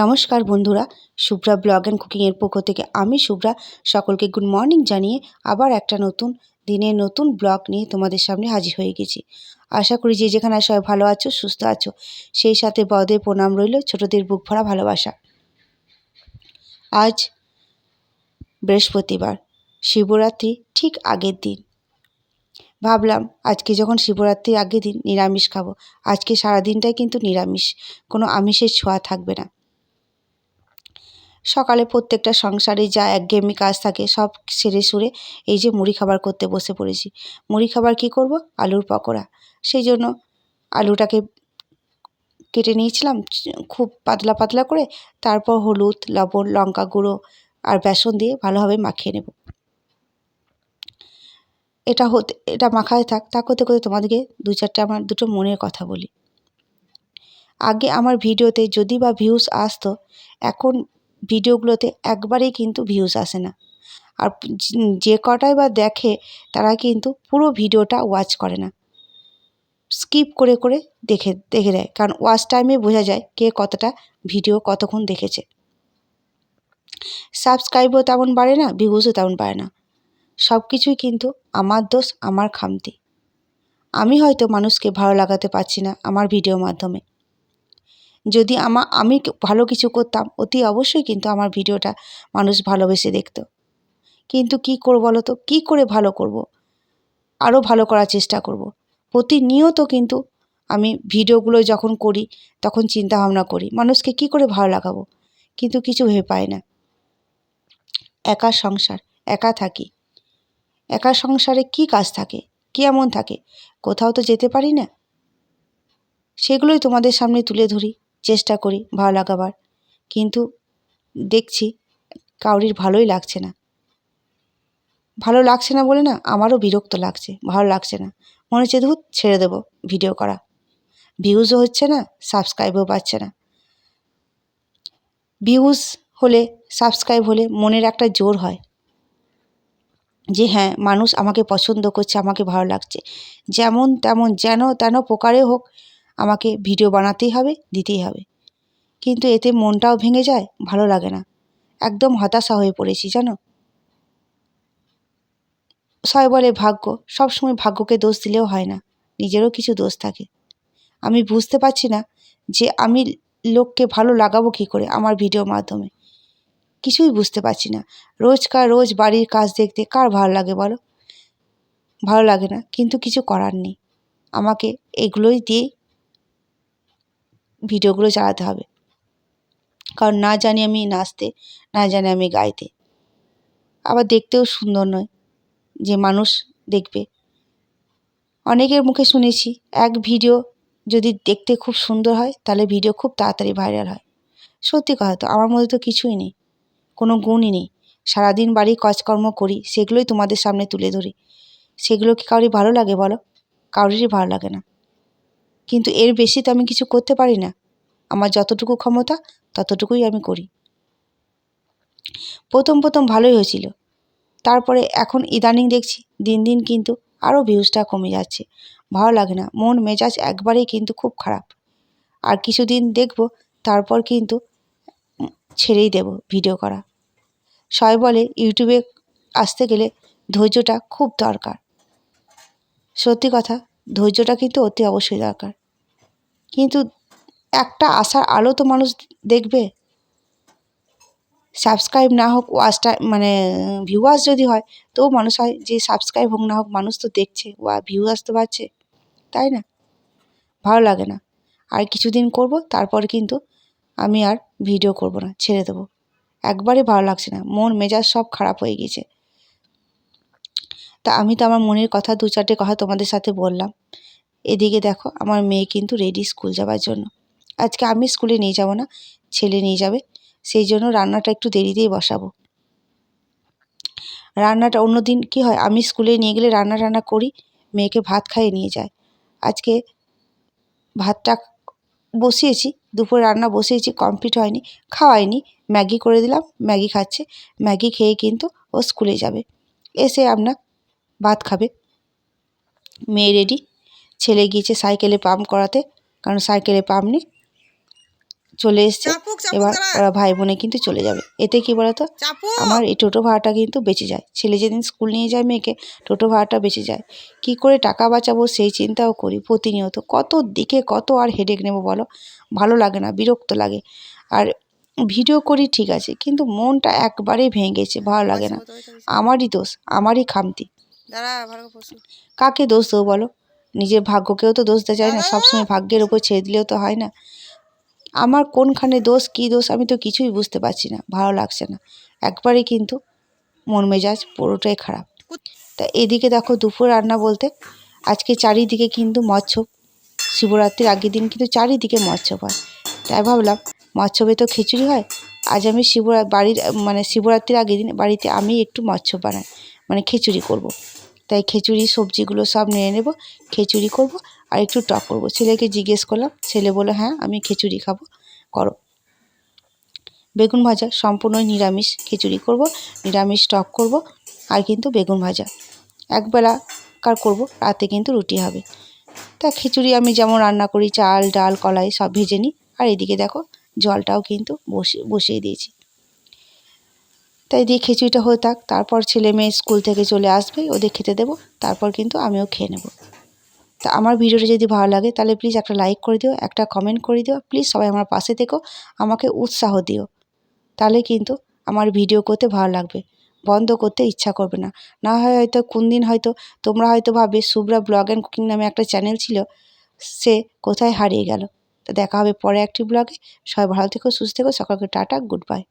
নমস্কার বন্ধুরা, Shubhra blog and কুকিংয়ের পক্ষ থেকে আমি শুভ্রা সকলকে গুড মর্নিং জানিয়ে আবার একটা নতুন দিনে নতুন ব্লগ নিয়ে তোমাদের সামনে হাজির হয়ে গেছি। আশা করি যে যেখানে সবাই ভালো আছো, সুস্থ আছো। সেই সাথে বড়দের প্রণাম রইল, ছোটদের বুক ভরা ভালোবাসা। আজ বৃহস্পতিবার, শিবরাত্রি ঠিক আগের দিন। ভাবলাম আজকে যখন শিবরাত্রির আগের দিন নিরামিষ খাবো। আজকে সারাদিনটাই কিন্তু নিরামিষ, কোনো আমিষের ছোঁয়া থাকবে না। সকালে প্রত্যেকটা সংসারে যা একঘেয়েমি কাজ থাকে সব সেরে সুরে এই যে মুড়ি খাবার করতে বসে পড়েছি। মুড়ি খাবার কি করব? আলুর পকোড়া। সেই জন্য আলুটাকে কেটে নিয়েছিলাম খুব পাতলা পাতলা করে, তারপর হলুদ, লবণ, লঙ্কা গুঁড়ো আর বেসন দিয়ে ভালোভাবে মাখিয়ে নেব। এটা মাখায় থাক, তা করতে করতে তোমাদেরকে আমার দুটো মনের কথা বলি। আগে আমার ভিডিওতে যদি বা ভিউজ আসতো, এখন ভিডিওগুলোতে একবারেই কিন্তু ভিউজ আসে না। আর যে কটাই বা দেখে তারা কিন্তু পুরো ভিডিওটা ওয়াচ করে না, স্কিপ করে করে দেখে দেয়। কারণ ওয়াচ টাইমে বোঝা যায় কে কতটা ভিডিও কতক্ষণ দেখেছে। সাবস্ক্রাইবও তেমন বাড়ে না, ভিউজও তেমন বাড়ে না। সব কিছুই কিন্তু আমার দোষ, আমার খামতি। আমি হয়তো মানুষকে ভালো লাগাতে পারছি না আমার ভিডিওর মাধ্যমে। যদি আমি ভালো কিছু করতাম, অতি অবশ্যই কিন্তু আমার ভিডিওটা মানুষ ভালোবেসে দেখত। কিন্তু কী করব বলো তো, কী করে ভালো করব? আরও ভালো করার চেষ্টা করব। প্রতিনিয়ত কিন্তু আমি ভিডিওগুলো যখন করি তখন চিন্তা ভাবনা করি মানুষকে কী করে ভালো লাগাবো, কিন্তু কিছু ভেবে পাই না। একা সংসার, একা থাকি। একা সংসারে কী কাজ থাকে, কী এমন থাকে? কোথাও তো যেতে পারি না। সেগুলোই তোমাদের সামনে তুলে ধরি, চেষ্টা করি ভালো লাগাবার। কিন্তু দেখছি কাউরির ভালোই লাগছে না। ভালো লাগছে না বলে না, আমারও বিরক্ত লাগছে, ভালো লাগছে না। মনে হচ্ছে ধুৎ, ছেড়ে দেবো ভিডিও করা। ভিউজও হচ্ছে না, সাবস্ক্রাইবও পাচ্ছে না। ভিউজ হলে, সাবস্ক্রাইব হলে মনের একটা জোর হয় যে হ্যাঁ, মানুষ আমাকে পছন্দ করছে, আমাকে ভালো লাগছে। যেমন তেমন যেন তেন প্রকারে হোক আমাকে ভিডিও বানাতেই হবে, দিতেই হবে। কিন্তু এতে মনটাও ভেঙে যায়, ভালো লাগে না। একদম হতাশা হয়ে পড়েছি জানো। সবাই বলে ভাগ্য, সবসময় ভাগ্যকে দোষ দিলেও হয় না, নিজেরও কিছু দোষ থাকে। আমি বুঝতে পারছি না যে আমি লোককে ভালো লাগাবো কী করে আমার ভিডিওর মাধ্যমে। কিছুই বুঝতে পারছি না। রোজ বাড়ির কাজ দেখতে কার ভালো লাগে বলো? ভালো লাগে না, কিন্তু কিছু করার নেই। আমাকে এগুলোই দিয়েই ভিডিওগুলো চালাতে হবে। কারণ না জানি আমি নাচতে, না জানি আমি গাইতে। আবার দেখতেও সুন্দর নয় যে মানুষ দেখবে। অনেকের মুখে শুনেছি এক ভিডিও যদি দেখতে খুব সুন্দর হয় তাহলে ভিডিও খুব তাড়াতাড়ি ভাইরাল হয়। সত্যি কথা তো, আমার মধ্যে তো কিছুই নেই, কোনো গুণই নেই। সারাদিন বাড়ির কাজকর্ম করি, সেগুলোই তোমাদের সামনে তুলে ধরি। সেগুলো কি কাউরি ভালো লাগে বলো? কাউরিরই ভালো লাগে না। কিন্তু এর বেশি তো আমি কিছু করতে পারি না। আমার যতটুকু ক্ষমতা ততটুকুই আমি করি। প্রথম ভালোই হয়েছিল, তারপরে এখন ইদানিং দেখছি দিন দিন কিন্তু আরও ভিউজটা কমে যাচ্ছে। ভালো লাগে না, মন মেজাজ একবারেই কিন্তু খুব খারাপ। আর কিছুদিন দেখব, তারপর কিন্তু ছেড়েই দেব ভিডিও করা। সবাই বলে ইউটিউবে আসতে গেলে ধৈর্যটা খুব দরকার। সত্যি কথা, ধৈর্যটা কিন্তু অতি অবশ্যই দরকার। কিন্তু একটা আশার আলো তো মানুষ দেখবে। সাবস্ক্রাইব না হোক, ওয়াচটা ভিউয়ার্স যদি হয় তবু মানুষ হয় যে সাবস্ক্রাইব হোক না হোক মানুষ তো দেখছে, ভিউয়ার্স তো বাড়ছে, তাই না? ভালো লাগে না। আর কিছুদিন করব, তারপর কিন্তু আমি আর ভিডিও করব না, ছেড়ে দেবো। একবারে ভালো লাগছে না, মন মেজাজ সব খারাপ হয়ে গেছে। তা আমি তো আমার মনের কথা, দু চারটে কথা তোমাদের সাথে বললাম। এদিকে দেখো আমার মেয়ে কিন্তু রেডি স্কুল যাবার জন্য। আজকে আমি স্কুলে নিয়ে যাব না, ছেলে নিয়ে যাবে। সেই জন্য রান্নাটা একটু দেরিতেই বসাবো। রান্নাটা অন্যদিন কী হয়, আমি স্কুলে নিয়ে গেলে রান্না করি, মেয়েকে ভাত খাইয়ে নিয়ে যায়। আজকে ভাতটা বসিয়েছি, দুপুরে রান্না বসিয়েছি, কমপ্লিট হয়নি, খাওয়াইনি। ম্যাগি করে দিলাম, ম্যাগি খাচ্ছে। ম্যাগি খেয়ে কিন্তু ও স্কুলে যাবে, এসে ভাত খাবে। মেয়ে রেডি, ছেলে গিয়েছে সাইকেলে পাম্প করাতে, কারণ সাইকেলে পাম্প নেই। চলে এসছে। এবার ওরা ভাই বোনে কিন্তু চলে যাবে। এতে কি বলতো, আমার এই টোটো ভাড়াটা কিন্তু বেঁচে যায়। ছেলে যেদিন স্কুল নিয়ে যায় মেয়েকে, টোটো ভাড়াটা বেঁচে যায়। কি করে টাকা বাঁচাবো সেই চিন্তাও করি প্রতিনিয়ত। কত দিকে কত আর হেডেক নেবো বলো? ভালো লাগে না, বিরক্ত লাগে। আর ভিডিও করি ঠিক আছে, কিন্তু মনটা একবারেই ভেঙে গেছে, ভালো লাগে না। আমারই দোষ, আমারই খামতি। কাকে দোষ দেবো বলো? নিজের ভাগ্যকেও তো দোষ দেওয়া যায় না, সবসময় ভাগ্যের ওপর ছেড়ে দিলেও তো হয় না। আমার কোনখানে দোষ কী দোষ আমি তো কিছুই বুঝতে পারছি না, ভালো লাগছে না। একবারে কিন্তু মন মেজাজ পুরোটাই খারাপ। তা এদিকে দেখো দুপুর রান্না বলতে আজকে চারিদিকে কিন্তু মৎস্য, শিবরাত্রির আগের দিন কিন্তু চারিদিকে মৎস্য হয়। তাই ভাবলাম মৎস্যবে তো খিচুড়ি হয়, আজ আমি শিবরাত্রির আগের দিন বাড়িতে আমি একটু মৎস্য বানাই, মানে খিচুড়ি করব। তাই খিচুড়ি সবজিগুলো সব নিয়ে নেব, খিচুড়ি করব আর একটু টক করব। ছেলেকে জিজ্ঞেস করলাম, ছেলে বলল হ্যাঁ আমি খিচুড়ি খাবো, করো। বেগুন ভাজা, সম্পূর্ণ নিরামিষ খিচুড়ি করব, নিরামিষ টক করব আর কিন্তু বেগুন ভাজা একবেলা কার করব, রাতে কিন্তু রুটি হবে। তা খিচুড়ি আমি যেমন রান্না করি চাল ডাল কলাই সব ভেজে নিই। আর এদিকে দেখো জলটাও কিন্তু বসিয়ে দিয়েছি। তাই দিয়ে খিচুড়িটা হয়ে থাক, তারপর ছেলে মেয়ে স্কুল থেকে চলে আসবে, ওদের খেতে দেবো, তারপর কিন্তু আমিও খেয়ে নেব। তা আমার ভিডিওটা যদি ভালো লাগে তাহলে প্লিজ একটা লাইক করে দিও, একটা কমেন্ট করে দিও, প্লিজ সবাই আমার পাশে থেকো, আমাকে উৎসাহ দিও। তাহলে কিন্তু আমার ভিডিও করতে ভালো লাগবে, বন্ধ করতে ইচ্ছা করবে না। না হয় হয়তো কোন দিন হয়তো তোমরা হয়তো ভাববে শুভ্রা ব্লগ অ্যান্ড কুকিং নামে একটা চ্যানেল ছিল, সে কোথায় হারিয়ে গেল। তো দেখা হবে পরে একটি ব্লগে। সবাই ভালো থেকো, সুস্থ থেকো, সকলকে টাটা, গুড বাই।